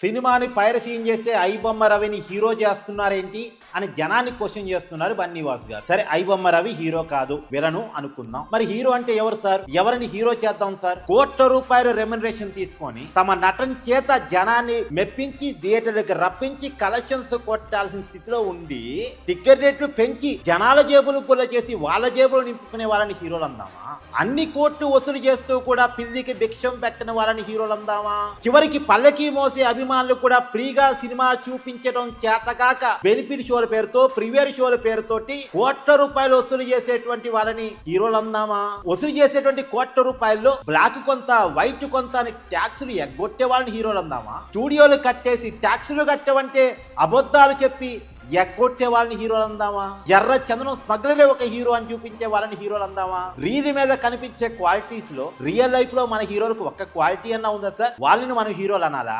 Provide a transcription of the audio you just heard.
సినిమాని పైరసీన్ చేస్తే ఐబొమ్మ రవిని హీరో చేస్తున్నారేంటి అని జనాన్ని క్వశ్చన్ చేస్తున్నారు బన్నీవాస్ గారు. సరే, ఐబొమ్మ రవి హీరో కాదు, విలను అనుకుందాం. మరి హీరో అంటే ఎవరు సార్? ఎవరిని హీరో చేద్దాం సార్? ₹1,00,00,000 రెమ్యునరేషన్ తీసుకొని తమ నటన చేత జనాన్ని మెప్పించి థియేటర్లకు రప్పించి కలెక్షన్స్ కొట్టాల్సిన స్థితిలో ఉండి టికెట్ రేట్లు పెంచి జనాల జేబులు గుల్ల చేసి వాళ్ళ జేబులు నింపుకునే వాళ్ళని హీరోలు అందామా? అన్ని కోట్లు వసూలు చేస్తూ కూడా పిల్లికి భిక్షం పెట్టిన వాళ్ళని హీరోలు అందామా? చివరికి పల్లకి మోసే అభిమానులు కూడా ఫ్రీగా సినిమా చూపించడం చేతకాక బెనిఫిట్ షోల పేరుతో ప్రీమియర్ షోల పేరుతోటి ₹1,00,00,000 వసూలు చేసేటువంటి వాళ్ళని హీరోలు అందామా? వసూలు చేసేటువంటి ₹1,00,00,000 బ్లాక్ కొంత వైట్ కొంత అని ట్యాక్సులు ఎగ్గొట్టే వాళ్ళని హీరోలు అందామా? స్టూడియోలు కట్టేసి ట్యాక్సులు కట్టవంటే అబద్ధాలు చెప్పి ఎగ్గొట్టే వాళ్ళని హీరోలు అందామా? ఎర్ర చందనం స్మగ్లరే ఒక హీరో అని చూపించే వాళ్ళని హీరోలు అందామా? రీల్ మీద కనిపించే క్వాలిటీస్ లో రియల్ లైఫ్ లో మన హీరోలకు ఒక్క క్వాలిటీ అన్నా ఉందా సార్? వాళ్ళని మనం హీరోలు అనాలా?